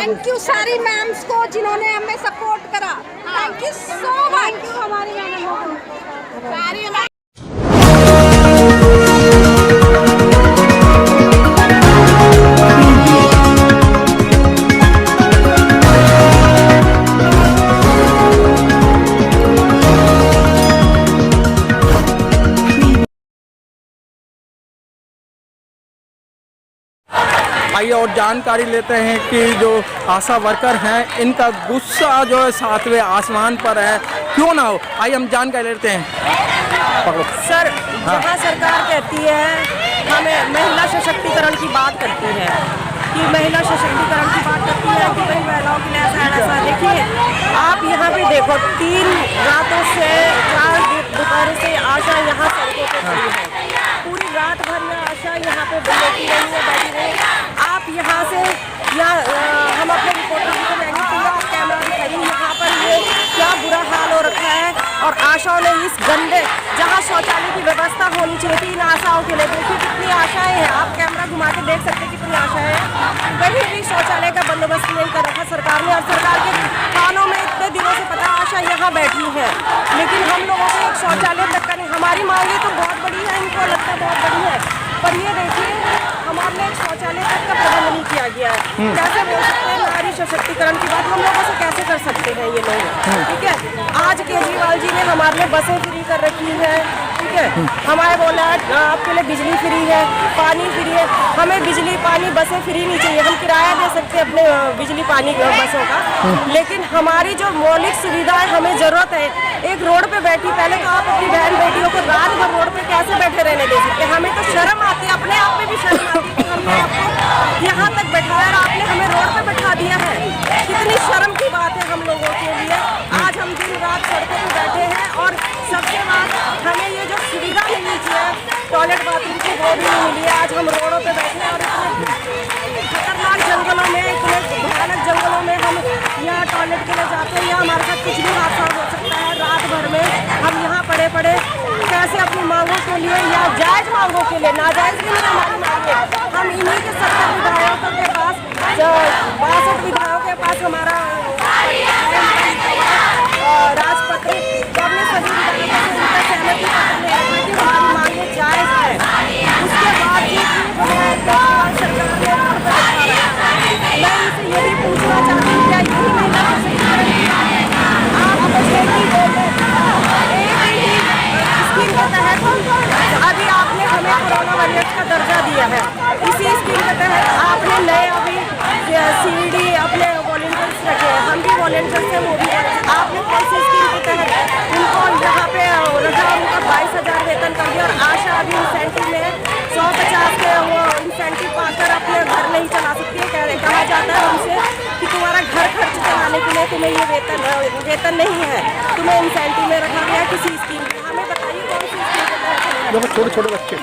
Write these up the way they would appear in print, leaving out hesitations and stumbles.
Thank you सारी ma'am's को जिन्होंने हमें सपोर्ट करा। थैंक यू सो मच हमारी मैडमों को सारी। आइए और जानकारी लेते हैं कि जो आशा वर्कर हैं इनका गुस्सा जो है 7वें आसमान पर है, क्यों ना हो। आइए हम जानकारी लेते हैं। सर, जहाँ सरकार कहती है हमें महिला सशक्तिकरण की बात करती है कि महिला सशक्तिकरण की बात करती है कि भाई महिलाओं के लिए ऐसा देखिए आप यहाँ पे देखो 3 रातों से 4 दोपहर से आशा यहाँ सड़कों पे खड़ी है। पूरी रात भर में आशा यहाँ पे बैठी रही। आप यहाँ से हम अपने रिपोर्टर को मैंने पूरा कैमरा दिखाई, यहाँ पर ये क्या बुरा हाल हो रखा है। और आशाओं ने इस गंदे जहाँ शौचालय की व्यवस्था होनी चाहिए थी इन आशाओं के लिए, देखिए कितनी आशाएं हैं। आप कैमरा घुमा के देख सकते हैं कितनी आशाएं हैं। कहीं भी शौचालय का बंदोबस्त नहीं कर रखा सरकार ने, और सरकार के कानों में इतने दिनों से पता आशा यहाँ बैठी है, लेकिन हम लोगों को एक शौचालय तक का नहीं। हमारी मांगे तो बहुत बड़ी है, इनको लगता है बहुत बड़ी है, पर ये देखिए हमारे एक शौचालय तक का प्रबंध नहीं किया गया है। कैसे बोल सकते हैं नारी सशक्तिकरण की बात हम लोगों से कैसे कर सकते हैं ये लोग। ठीक है, आज केजरीवाल जी ने हमारे लिए बसें फ्री कर रखी है। ठीक है, हमारे बोला आपके लिए बिजली फ्री है, पानी फ्री है। हमें बिजली पानी बसें फ्री नहीं चाहिए, हम किराया दे सकते हैं अपने बिजली पानी बसों का, लेकिन हमारी जो मौलिक सुविधा है हमें जरूरत है। एक रोड पे बैठी, पहले तो आप अपनी बहन बेटियों को रात भर रोड पे कैसे बैठे रहने दे सकते हैं। हमें तो शर्म आती है, अपने आप में भी शर्म आती है कि हमने आपको यहाँ तक बैठाया और आपने हमें रोड पे बैठा दिया है। कितनी शर्म की बात है हम लोगों के लिए। आज हम दिन रात सड़कों पे बैठे हैं और सबसे बाद हमें ये जो सुविधा मिलनी चाहिए टॉयलेट बाथरूम की वो भी नहीं मिली है। आज हम रोडों पे बैठे हैं और इतने खतरनाक जंगलों में, इतने भयानक जंगलों में हम यहाँ टॉयलेट के लिए जाते हैं या हमारे साथ कुछ भी हादसा हो सकता है। रात भर में हम यहाँ पड़े कैसे अपनी मांगों के लिए या जायज मांगों के लिए, नाजायज भी नहीं हमारी मांगे। हम इन्हीं के 70 विधायकों के पास, 62 विधायकों के पास हमारा राजपत्र हमने सभी विधायकों से सहमति पत्र ले रखा कि हमारी मांगे जायज है। उसके बाद मैं इनसे ये भी पूछना चाहती हूँ क्या यही महिला सशक्तिकरण की आप स्कीम के तहत अभी आपने हमें कोरोना वॉरियर्स का दर्जा दिया है। इसी स्कीम के तहत आपने नए अभी CVD अपने वॉलंटियर्स रखे हैं, हम भी वॉलंटियर्स हैं, वो भी आपने कौन सी स्कीम के तहत उनको यहाँ पे रखा, उनका 22,000 वेतन कर दिया। और आशा अभी इंसेंटिव में 150 के वो इंसेंटिव पाकर अपने घर नहीं चला सकती है। कहा जाता है हमसे कि तुम्हारा घर खर्च चलाने के लिए तुम्हें ये वेतन नहीं है, तुम्हें इंसेंटिव में रखा गया किसी स्कीम में। हमें बताइए कौन सी स्कीम के तहत। छोटे बच्चे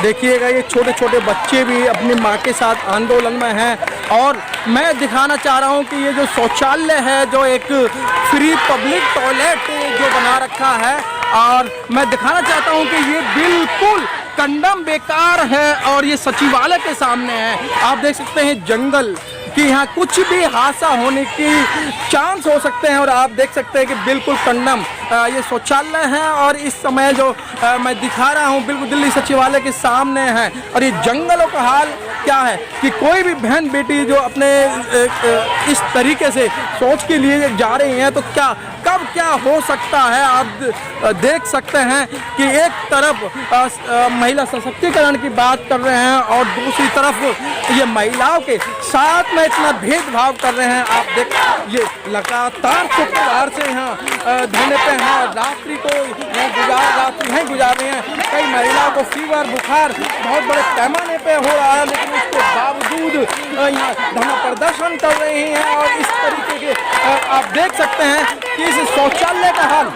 देखिएगा, ये छोटे बच्चे भी अपनी माँ के साथ आंदोलन में हैं। और मैं दिखाना चाह रहा हूँ कि ये जो शौचालय है, जो एक फ्री पब्लिक टॉयलेट जो बना रखा है, और मैं दिखाना चाहता हूँ कि ये बिल्कुल कंडम बेकार है और ये सचिवालय के सामने है। आप देख सकते हैं जंगल कि यहाँ कुछ भी हादसा होने की चांस हो सकते हैं। और आप देख सकते हैं कि बिल्कुल कंडम ये शौचालय है और इस समय जो मैं दिखा रहा हूँ बिल्कुल दिल्ली सचिवालय के सामने है। और ये जंगलों का हाल क्या है कि कोई भी बहन बेटी जो अपने इस तरीके से सोच के लिए जा रही हैं तो कब क्या हो सकता है। आप देख सकते हैं कि एक तरफ महिला सशक्तिकरण की बात कर रहे हैं और दूसरी तरफ ये महिलाओं के साथ में इतना भेदभाव कर रहे हैं। आप देख, ये लगातार शुक्रवार से यहाँ धरने पे हैं, रात्रि को रात्रि नहीं गुजार रहे हैं। कई महिलाओं को फीवर बुखार बहुत बड़े पैमाने पे हो रहा है, लेकिन उसके बावजूद यहाँ धरना प्रदर्शन कर रहे हैं। और इस तरीके के आप देख सकते हैं कि इस शौचालय का हाल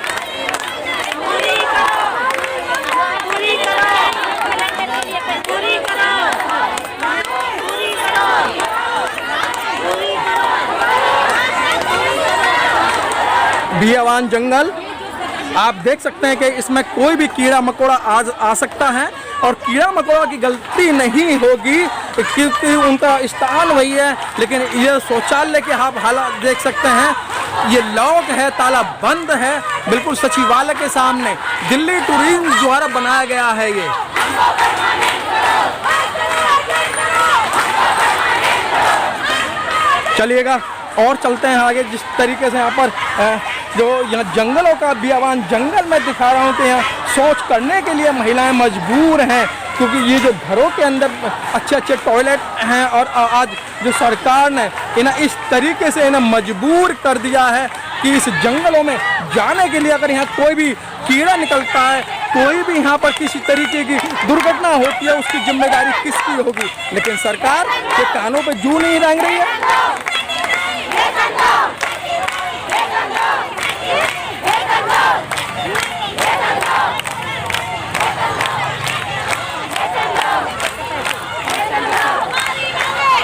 भी आवान जंगल। आप देख सकते हैं कि इसमें कोई भी कीड़ा मकोड़ा आज आ सकता है और कीड़ा मकोड़ा की गलती नहीं होगी क्योंकि उनका स्थान वही है। लेकिन ये शौचालय के आप हालात देख सकते हैं, ये लॉक है, ताला बंद है, बिल्कुल सचिवालय के सामने दिल्ली टूरिज्म द्वारा बनाया गया है ये। चलिएगा और चलते हैं आगे। जिस तरीके से यहाँ पर जो यहाँ जंगलों का बियावान जंगल में दिखा रहा हूँ कि यहाँ शौच करने के लिए महिलाएं मजबूर हैं क्योंकि ये जो घरों के अंदर अच्छे अच्छे टॉयलेट हैं और आज जो सरकार ने इन्हें इस तरीके से इन्हें मजबूर कर दिया है कि इस जंगलों में जाने के लिए अगर यहाँ कोई भी कीड़ा निकलता है, कोई भी यहाँ पर किसी तरीके की दुर्घटना होती है, उसकी जिम्मेदारी किसकी होगी। लेकिन सरकार के कानों पे जू नहीं रेंग रही है।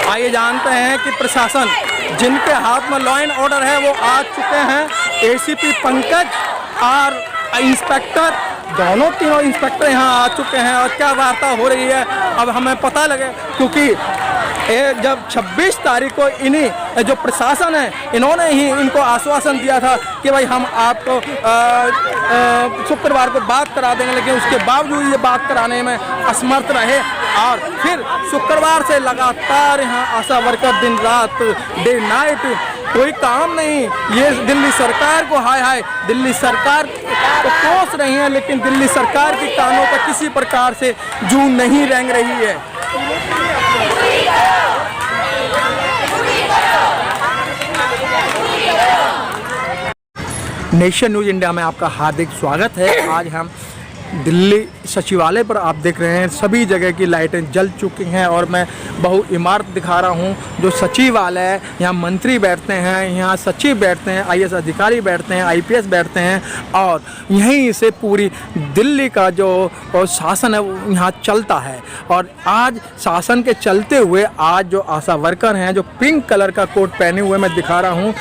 आइए जानते हैं कि प्रशासन जिनके हाथ में लॉ एंड ऑर्डर है वो आ चुके हैं। एसीपी पंकज और इंस्पेक्टर, दोनों तीनों इंस्पेक्टर यहाँ आ चुके हैं और क्या वार्ता हो रही है अब हमें पता लगे, क्योंकि जब 26 तारीख को इन्हीं जो प्रशासन है इन्होंने ही इनको आश्वासन दिया था कि भाई हम आपको शुक्रवार को बात करा देंगे, लेकिन उसके बावजूद ये बात कराने में असमर्थ रहे और फिर शुक्रवार से लगातार यहाँ आशा वर्कर दिन रात डे नाइट कोई काम नहीं। ये दिल्ली सरकार को हाय हाय दिल्ली सरकार को कोस रही है, लेकिन दिल्ली सरकार के कानों पर किसी प्रकार से जू नहीं रेंग रही है। नेशन न्यूज़ इंडिया में आपका हार्दिक स्वागत है। आज हम दिल्ली सचिवालय पर आप देख रहे हैं सभी जगह की लाइटें जल चुकी हैं और मैं बहु इमारत दिखा रहा हूं जो सचिवालय है। यहाँ मंत्री बैठते हैं, यहाँ सचिव बैठते हैं, आईएएस अधिकारी बैठते हैं, आईपीएस बैठते हैं और यहीं से पूरी दिल्ली का जो शासन है वो यहाँ चलता है। और आज शासन के चलते हुए आज जो आशा वर्कर हैं जो पिंक कलर का कोट पहने हुए मैं दिखा रहा हूँ,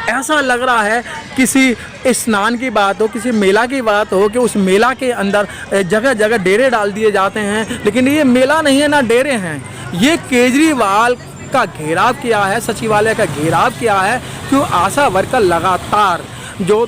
ऐसा लग रहा है किसी स्नान की बात हो, किसी मेला की बात हो कि उस मेला के अंदर जगह जगह डेरे डाल दिए जाते हैं। लेकिन ये मेला नहीं है ना डेरे हैं, ये केजरीवाल का घेराव किया है, सचिवालय का घेराव किया है। क्यों? आशा वर्कर लगातार जो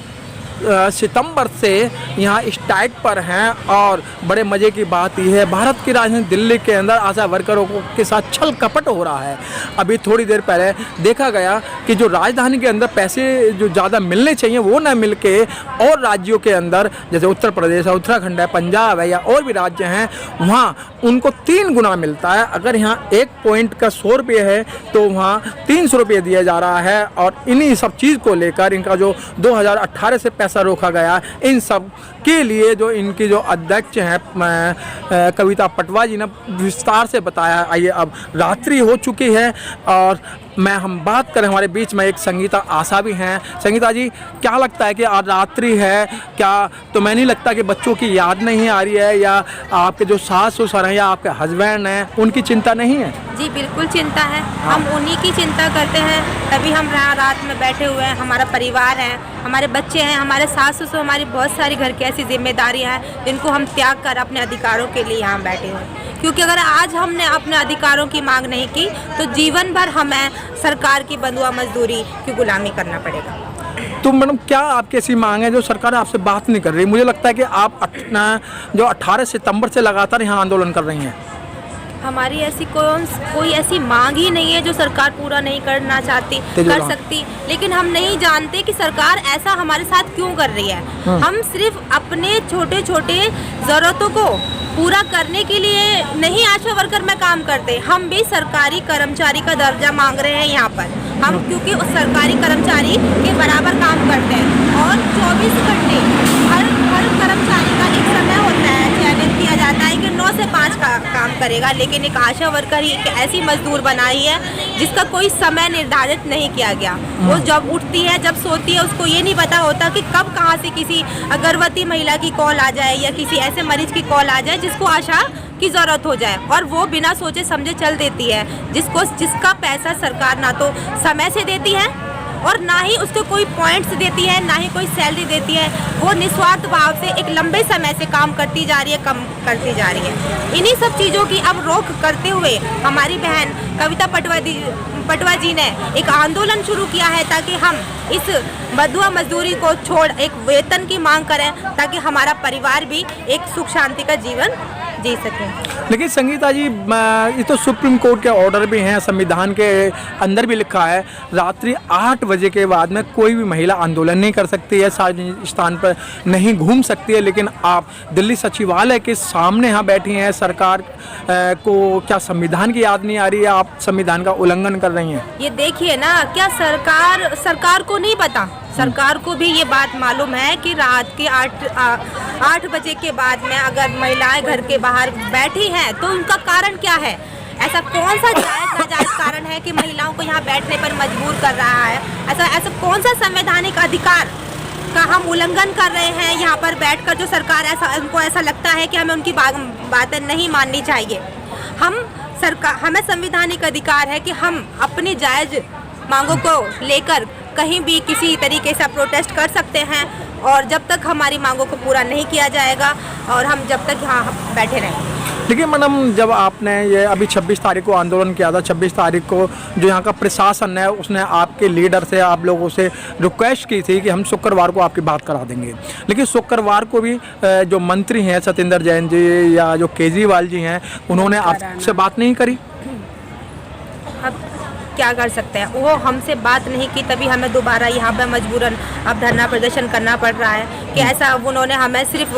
सितंबर से यहाँ स्ट्राइक पर हैं और बड़े मज़े की बात यह है भारत की राजधानी दिल्ली के अंदर आशा वर्करों के साथ छल कपट हो रहा है। अभी थोड़ी देर पहले देखा गया कि जो राजधानी के अंदर पैसे जो ज़्यादा मिलने चाहिए वो ना मिल के और राज्यों के अंदर जैसे उत्तर प्रदेश है, उत्तराखंड है, पंजाब है या और भी राज्य हैं वहाँ उनको 3 गुना मिलता है। अगर यहाँ 1 पॉइंट का 100 रुपये है तो वहाँ 300 रुपये दिया जा रहा है। और इन्हीं सब चीज़ को लेकर इनका जो 2018 से पैसा रोका गया, इन सब के लिए जो इनकी जो अध्यक्ष हैं कविता पटवा जी ने विस्तार से बताया। आइए अब रात्रि हो चुकी है और हम बात करें, हमारे बीच में एक संगीता आशा भी हैं। संगीता जी, क्या लगता है कि आज रात्रि है, क्या तो मैं नहीं लगता कि बच्चों की याद नहीं आ रही है या आपके जो सास ससुर हैं या आपके हस्बैंड हैं उनकी चिंता नहीं है? जी बिल्कुल चिंता है। हम उन्हीं की चिंता करते हैं, तभी हम रात में बैठे हुए हैं। हमारा परिवार है, हमारे बच्चे हैं, हमारे सास ससुर, हमारी बहुत सारी घर की ऐसी जिम्मेदारियाँ हैं जिनको हम त्याग कर अपने अधिकारों के लिए यहाँ बैठे हुए। क्योंकि अगर आज हमने अपने अधिकारों की मांग नहीं की तो जीवन भर हमें सरकार की बंधुआ मजदूरी की गुलामी करना पड़ेगा। तो मैडम क्या आपकी ऐसी मांग है जो सरकार आपसे बात नहीं कर रही? मुझे लगता है कि आप जो 18 सितंबर से लगातार यहाँ आंदोलन कर रही हैं। हमारी ऐसी कोई ऐसी मांग ही नहीं है जो सरकार पूरा नहीं करना चाहती कर सकती, लेकिन हम नहीं जानते कि सरकार ऐसा हमारे साथ क्यों कर रही है। हम सिर्फ अपने छोटे छोटे ज़रूरतों को पूरा करने के लिए नहीं आशा वर्कर में काम करते, हम भी सरकारी कर्मचारी का दर्जा मांग रहे हैं यहाँ पर। हम क्योंकि उस सरकारी कर्मचारी के बराबर काम करते हैं और 24 घंटे हर कर्मचारी का एक समय होता है, चयनित किया जाता है कि 9 से 5 का काम करेगा। लेकिन एक आशा वर्कर ही एक ऐसी मजदूर बनाई है जिसका कोई समय निर्धारित नहीं किया गया। वो जब उठती है, जब सोती है, उसको ये नहीं पता होता कि कब कहाँ से किसी गर्भवती महिला की कॉल आ जाए या किसी ऐसे मरीज की कॉल आ जाए जिसको आशा की ज़रूरत हो जाए, और वो बिना सोचे समझे चल देती है, जिसका पैसा सरकार ना तो समय से देती है और ना ही उसको कोई पॉइंट्स देती है, ना ही कोई सैलरी देती है। वो निस्वार्थ भाव से एक लंबे समय से काम करती जा रही है, कम करती जा रही है। इन्हीं सब चीज़ों की अब रोक करते हुए हमारी बहन कविता पटवा जी ने एक आंदोलन शुरू किया है, ताकि हम इस बदुआ मजदूरी को छोड़ एक वेतन की मांग करें, ताकि हमारा परिवार भी एक सुख शांति का जीवन जी सके। लेकिन संगीता जी, ये तो सुप्रीम कोर्ट के ऑर्डर भी हैं, संविधान के अंदर भी लिखा है रात्रि 8 बजे के बाद में कोई भी महिला आंदोलन नहीं कर सकती है, सार्वजनिक स्थान पर नहीं घूम सकती है। लेकिन आप दिल्ली सचिवालय के सामने यहाँ बैठी हैं, सरकार को क्या संविधान की याद नहीं आ रही है? आप संविधान का उल्लंघन कर रही हैं। ये देखिए ना, क्या सरकार को नहीं पता? सरकार को भी ये बात मालूम है कि रात के 8 बजे के बाद में अगर महिलाएं घर के बाहर बैठी हैं तो उनका कारण क्या है? ऐसा कौन सा जायज नाजायज कारण है कि महिलाओं को यहाँ बैठने पर मजबूर कर रहा है? ऐसा कौन सा संवैधानिक अधिकार का हम उल्लंघन कर रहे हैं यहाँ पर बैठकर? जो सरकार उनको ऐसा लगता है कि हमें उनकी बातें नहीं माननी चाहिए। हमें संवैधानिक अधिकार है कि हम अपनी जायज मांगों को लेकर कहीं भी किसी तरीके से प्रोटेस्ट कर सकते हैं, और जब तक हमारी मांगों को पूरा नहीं किया जाएगा और हम जब तक यहाँ बैठे रहेंगे। देखिए मैडम, जब आपने ये अभी 26 तारीख को आंदोलन किया था, 26 तारीख को जो यहाँ का प्रशासन है उसने आपके लीडर से, आप लोगों से रिक्वेस्ट की थी कि हम शुक्रवार को आपकी बात करा देंगे। लेकिन शुक्रवार को भी जो मंत्री हैं सत्येंद्र जैन जी या जो केजरीवाल जी हैं, उन्होंने आपसे बात नहीं करी। अब क्या कर सकते हैं, वो हमसे बात नहीं की, तभी हमें दोबारा यहाँ पे मजबूरन अब धरना प्रदर्शन करना पड़ रहा है। कि ऐसा उन्होंने हमें सिर्फ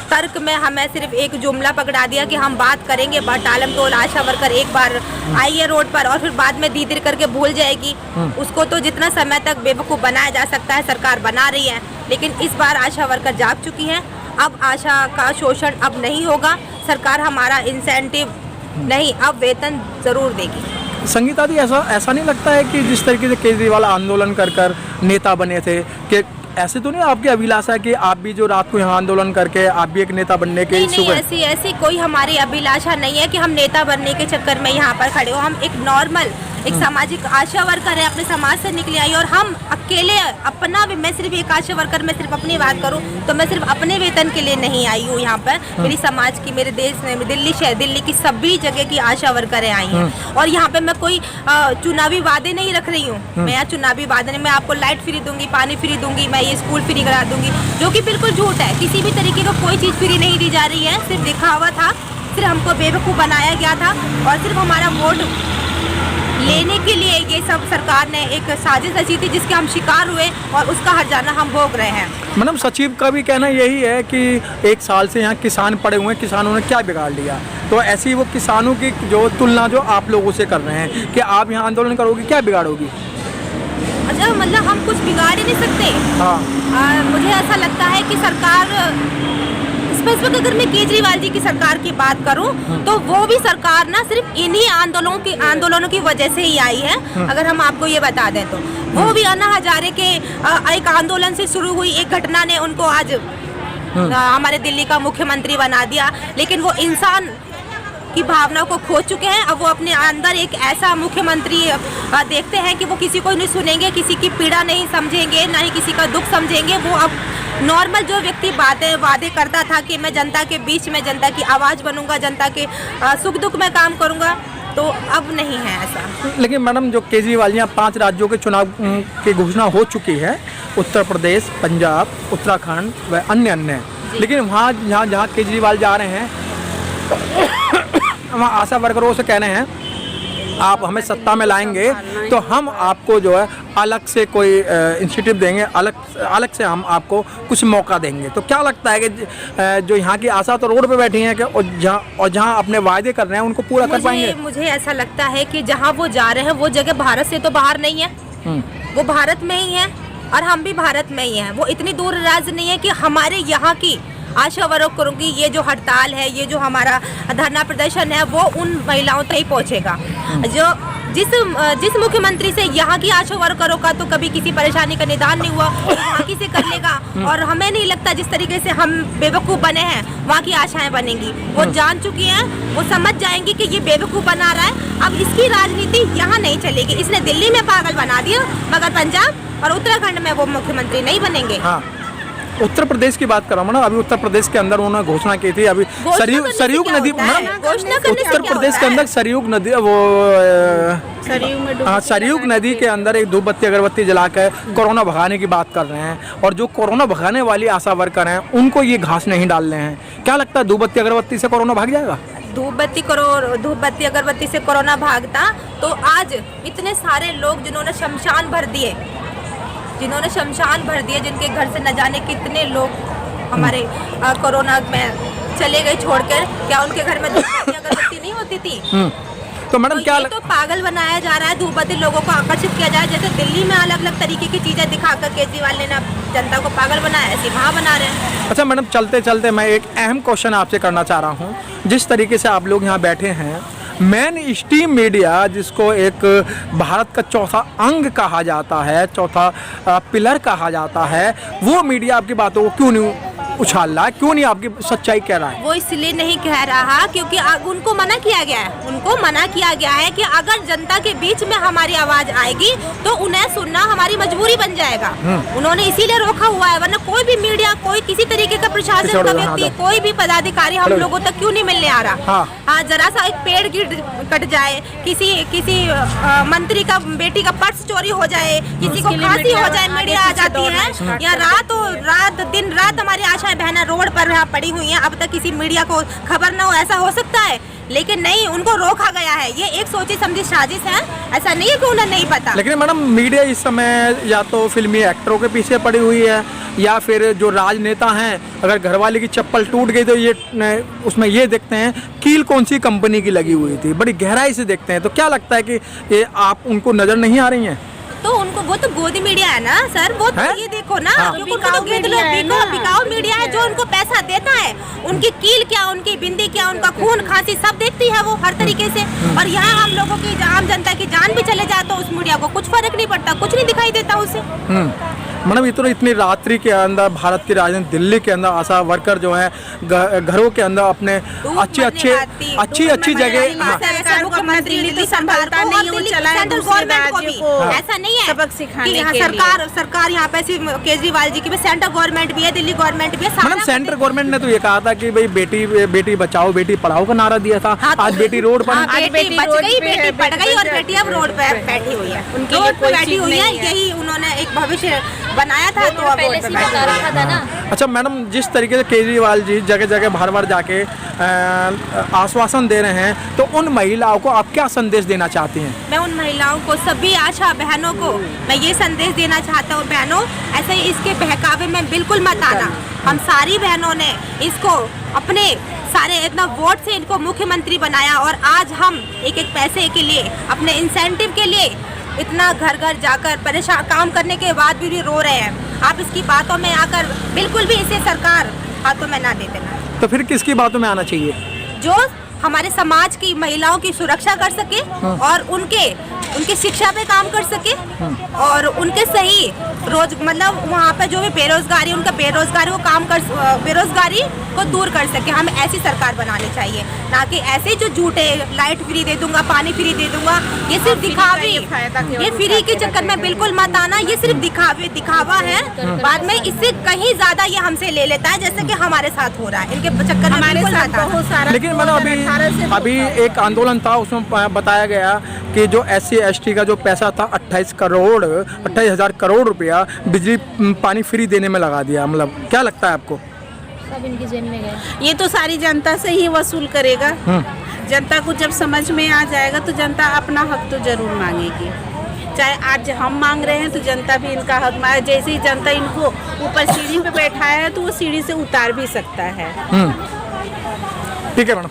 तर्क में हमें सिर्फ एक जुमला पकड़ा दिया कि हम बात करेंगे, टालम टोल आशा वर्कर एक बार आई है रोड पर और फिर बाद में धीरे करके भूल जाएगी। उसको तो जितना समय तक बेवकूफ़ बनाया जा सकता है सरकार बना रही है, लेकिन इस बार आशा वर्कर जाग चुकी है। अब आशा का शोषण अब नहीं होगा, सरकार हमारा इंसेंटिव नहीं, अब वेतन ज़रूर देगी। संगीता जी, ऐसा नहीं लगता है कि जिस तरीके से केजरीवाल आंदोलन कर नेता बने थे, कि ऐसे तो नहीं आपकी अभिलाषा है कि आप भी जो रात को यहाँ आंदोलन करके आप भी एक नेता बनने के इच्छुक हैं? नहीं, ऐसी कोई हमारी अभिलाषा नहीं है कि हम नेता बनने के चक्कर में यहाँ पर खड़े हो। हम एक नॉर्मल एक सामाजिक आशा वर्कर है, अपने समाज से निकले आई, और हम अकेले अपना भी, मैं सिर्फ एक आशा वर्कर, मैं सिर्फ अपनी बात करूं तो मैं सिर्फ अपने वेतन के लिए नहीं आई हूं यहाँ पर। मेरी समाज की, मेरे देश में, दिल्ली की सभी जगह की आशा वर्करें आई हैं। और यहाँ पे मैं कोई चुनावी वादे नहीं रख रही हूँ। मैं यहाँ चुनावी वादे नहीं, मैं आपको लाइट फ्री दूंगी, पानी फ्री दूंगी, मैं ये स्कूल फ्री करा दूंगी, जो कि बिल्कुल झूठ है। किसी भी तरीके का कोई चीज़ फ्री नहीं दी जा रही है, सिर्फ दिखावा था, सिर्फ हमको बेवकूफ़ बनाया गया था, और सिर्फ हमारा वोट लेने के लिए ये सब सरकार ने एक साजिश रची थी, जिसके हम शिकार हुए और उसका हर्जाना हम भोग रहे हैं। मैडम, सचिव का भी कहना यही है कि 1 साल से यहाँ किसान पड़े हुए हैं, किसानों ने क्या बिगाड़ लिया? तो ऐसी ही वो किसानों की जो तुलना जो आप लोगों से कर रहे हैं कि आप यहाँ आंदोलन करोगी, क्या बिगाड़ोगी? अच्छा, मतलब हम कुछ बिगाड़ ही नहीं सकते। हाँ, मुझे ऐसा लगता है कि सरकार, स्पेसिफिक अगर मैं केजरीवाल जी की सरकार की बात करूं तो वो भी सरकार ना सिर्फ इन्हीं आंदोलनों की वजह से ही आई है। अगर हम आपको ये बता दें तो वो भी अन्ना हजारे के एक आंदोलन से शुरू हुई एक घटना ने उनको आज हमारे दिल्ली का मुख्यमंत्री बना दिया। लेकिन वो इंसान की भावना को खो चुके हैं। अब वो अपने अंदर एक ऐसा मुख्यमंत्री देखते हैं कि वो किसी को नहीं सुनेंगे, किसी की पीड़ा नहीं समझेंगे, ना ही किसी का दुख समझेंगे। वो अब नॉर्मल जो व्यक्ति वादे करता था कि मैं जनता के बीच में जनता की आवाज़ बनूंगा, जनता के सुख दुख में काम करूंगा, तो अब नहीं है ऐसा। लेकिन मैडम, जो केजरीवाल यहाँ 5 राज्यों के चुनाव की घोषणा हो चुकी है, उत्तर प्रदेश, पंजाब, उत्तराखंड व अन्य, लेकिन वहाँ जहाँ केजरीवाल जा रहे हैं वहाँ आशा वर्करों से कह रहे हैं आप हमें सत्ता में लाएंगे तो हम आपको जो है अलग से कोई इंस्टीट्यूट देंगे, अलग से हम आपको कुछ मौका देंगे। तो क्या लगता है कि जो यहाँ की आशा तो रोड पे बैठी हैं कि और जहाँ अपने वायदे कर रहे हैं उनको पूरा कर पाएंगे? मुझे ऐसा लगता है कि जहाँ वो जा रहे हैं वो जगह भारत से तो बाहर नहीं है, वो भारत में ही है और हम भी भारत में ही हैं। वो इतनी दूर राज्य नहीं है कि हमारे यहाँ की आशा वर्करों की ये जो हड़ताल है, ये जो हमारा धरना प्रदर्शन है, वो उन महिलाओं तक ही पहुँचेगा। जो जिस मुख्यमंत्री से यहाँ की आशा वर्करों का तो कभी किसी परेशानी का निदान नहीं हुआ, वहाँ की से कर लेगा। और हमें नहीं लगता जिस तरीके से हम बेवकूफ़ बने हैं वहाँ की आशाएं बनेंगी। वो जान चुकी हैं, वो समझ जाएंगी कि ये बेवकूफ़ बना रहा है। अब इसकी राजनीति यहाँ नहीं चलेगी। इसने दिल्ली में पागल बना दिया, मगर पंजाब और उत्तराखंड में वो मुख्यमंत्री नहीं बनेंगे। हाँ, उत्तर प्रदेश की बात कर रहा हूँ ना, अभी उत्तर प्रदेश के अंदर उन्होंने घोषणा की थी, अभी सरयूग नदी, उत्तर प्रदेश के अंदर सरयूग नदी, वो सरयूग नदी के अंदर एक धूप बत्ती अगरबत्ती जलाकर कोरोना भगाने की बात कर रहे हैं। और जो कोरोना भगाने वाली आशा वर्कर हैं उनको ये घास नहीं डाल रहे हैं। क्या लगता है धूप बत्ती अगरबत्ती से कोरोना भाग जाएगा? धूप बत्ती अगरबत्ती से कोरोना भागता तो आज इतने सारे लोग जिन्होंने शमशान भर दिए, जिनके घर से न जाने कितने लोग हमारे कोरोना में चले गए छोड़कर, क्या उनके घर में धूप बत्ती अगरबत्ती नहीं होती थी? तो मैडम क्या तो पागल बनाया जा रहा है, धूप बत्ती लोगों को आकर्षित किया जाए। जैसे दिल्ली में अलग अलग तरीके की चीजें दिखाकर केजरीवाल ने जनता को पागल बनाया, ऐसे वहाँ बना रहे हैं। अच्छा मैडम, चलते चलते मैं एक अहम क्वेश्चन आपसे करना चाह रहा हूँ। जिस तरीके से आप लोग यहाँ बैठे हैं, मेन स्ट्रीम मीडिया जिसको एक भारत का चौथा अंग कहा जाता है, चौथा पिलर कहा जाता है, वो मीडिया आपकी बातों को क्यों नहीं उछाल रहा है, क्यों नहीं आपकी सच्चाई कह रहा है? वो इसलिए नहीं कह रहा क्योंकि उनको मना किया गया है। उनको मना किया गया है कि अगर जनता के बीच में हमारी आवाज आएगी तो उन्हें सुनना हमारी मजबूरी बन जाएगा। उन्होंने इसीलिए रोका हुआ है, वरना कोई भी मीडिया, कोई किसी तरीके का प्रशासन का व्यक्ति, कोई भी पदाधिकारी हम लोगों तक क्यों नहीं मिलने आ रहा। हाँ, जरा सा एक पेड़ कट जाए, किसी मंत्री का बेटी का पर्स चोरी हो जाए, किसी को खांसी हो जाए, मीडिया आ जाती है। या दिन रात हमारी आशाएं बहना रोड पर यहाँ पड़ी हुई हैं, अब तक किसी मीडिया को खबर ना हो, ऐसा हो सकता है? लेकिन नहीं, उनको रोका गया है। ये एक सोची समझी साजिश है, ऐसा नहीं है कि उन्हें नहीं पता। लेकिन मैडम मीडिया इस समय या तो फिल्मी एक्टरों के पीछे पड़ी हुई है, या फिर जो राजनेता हैं, अगर घरवाले की चप्पल टूट गई तो ये उसमें ये देखते हैं कील कौन सी कंपनी की लगी हुई थी, बड़ी गहराई से देखते हैं। तो क्या लगता है कि ये आप उनको नजर नहीं आ रही हैं? तो उनको वो तो गोदी मीडिया है ना सर, वो तो ये देखो ना, क्योंकि उनको तो बिकाऊ मीडिया है जो उनको पैसा देता है। उनकी कील क्या, उनकी बिंदी क्या, उनका खून खांसी सब देखती है वो हर तरीके से। और यहाँ हम लोगों की, आम जनता की जान भी चले जाए तो उस मीडिया को कुछ फर्क नहीं पड़ता, कुछ नहीं दिखाई देता उसे। मैडम, इतनी रात्रि के अंदर भारत की राजधानी दिल्ली के अंदर आशा वर्कर जो है घरों के अंदर अपने अच्छी जगह मुख्यमंत्री संभालता नहीं, वो चलाए ऐसा नहीं है सबक सिखाने के सरकार यहाँ पे केजरीवाल जी की भी सेंट्रल गवर्नमेंट भी है, दिल्ली गवर्नमेंट भी है। मैडम, सेंट्रल गवर्नमेंट ने तो ये कहा था कि भाई बेटी बचाओ बेटी पढ़ाओ का नारा दिया था। आज बेटी रोड पर, बेटी बच गई, बेटी पढ़ गई और बेटी अब रोड पे बैठी हुई है, रोड पे बैठी हुई है। यही उन्होंने एक भविष्य बनाया था, तो अब पहले से बता रखा था ना। अच्छा मैडम, जिस तरीके से केजरीवाल जी जगह जगह बार जाके आश्वासन दे रहे हैं, तो उन महिलाओं को आप क्या संदेश देना चाहती हैं? मैं उन महिलाओं को, सभी आशा बहनों को मैं ये संदेश देना चाहता हूँ, बहनों ऐसे इसके बहकावे में बिल्कुल मत आना। हम सारी बहनों ने इसको अपने सारे इतना वोट से इनको मुख्यमंत्री बनाया, और आज हम एक पैसे के लिए, अपने इंसेंटिव के लिए इतना घर घर जाकर परेशान काम करने के बाद भी रो रहे हैं। आप इसकी बातों में आकर बिल्कुल भी इसे सरकार हाथों में ना दे देना। तो फिर किसकी बातों में आना चाहिए? जो हमारे समाज की महिलाओं की सुरक्षा कर सके और उनके शिक्षा पे काम कर सके और उनके सही मतलब वहाँ पे जो भी बेरोजगारी, उनका बेरोजगारी को दूर कर सके। हमें ऐसी सरकार बनानी चाहिए, ना कि ऐसे जो झूठे लाइट फ्री दे दूंगा, पानी फ्री दे दूंगा, ये सिर्फ दिखावे, ये फ्री के चक्कर में बिल्कुल मत आना। ये सिर्फ दिखावा है, बाद में इससे कहीं ज्यादा ये हमसे ले लेता है, जैसे कि हमारे साथ हो रहा है। इनके चक्कर में बिल्कुल मत आना। लेकिन मैडम अभी एक आंदोलन था, उसमें बताया गया कि जो SC/ST का जो पैसा था 28,000 करोड़ रुपया बिजली पानी फ्री देने में लगा दिया। मतलब क्या लगता है आपको? सब इनकी जेब में गए। ये तो सारी जनता से ही वसूल करेगा। जनता को जब समझ में आ जाएगा तो जनता अपना हक तो जरूर मांगेगी। चाहे आज हम मांग रहे हैं तो जनता भी इनका हक मांगे। जैसे ही जनता इनको ऊपर सीढ़ी पे बैठाया है तो वो सीढ़ी से उतार भी सकता है। ठीक है मैडम।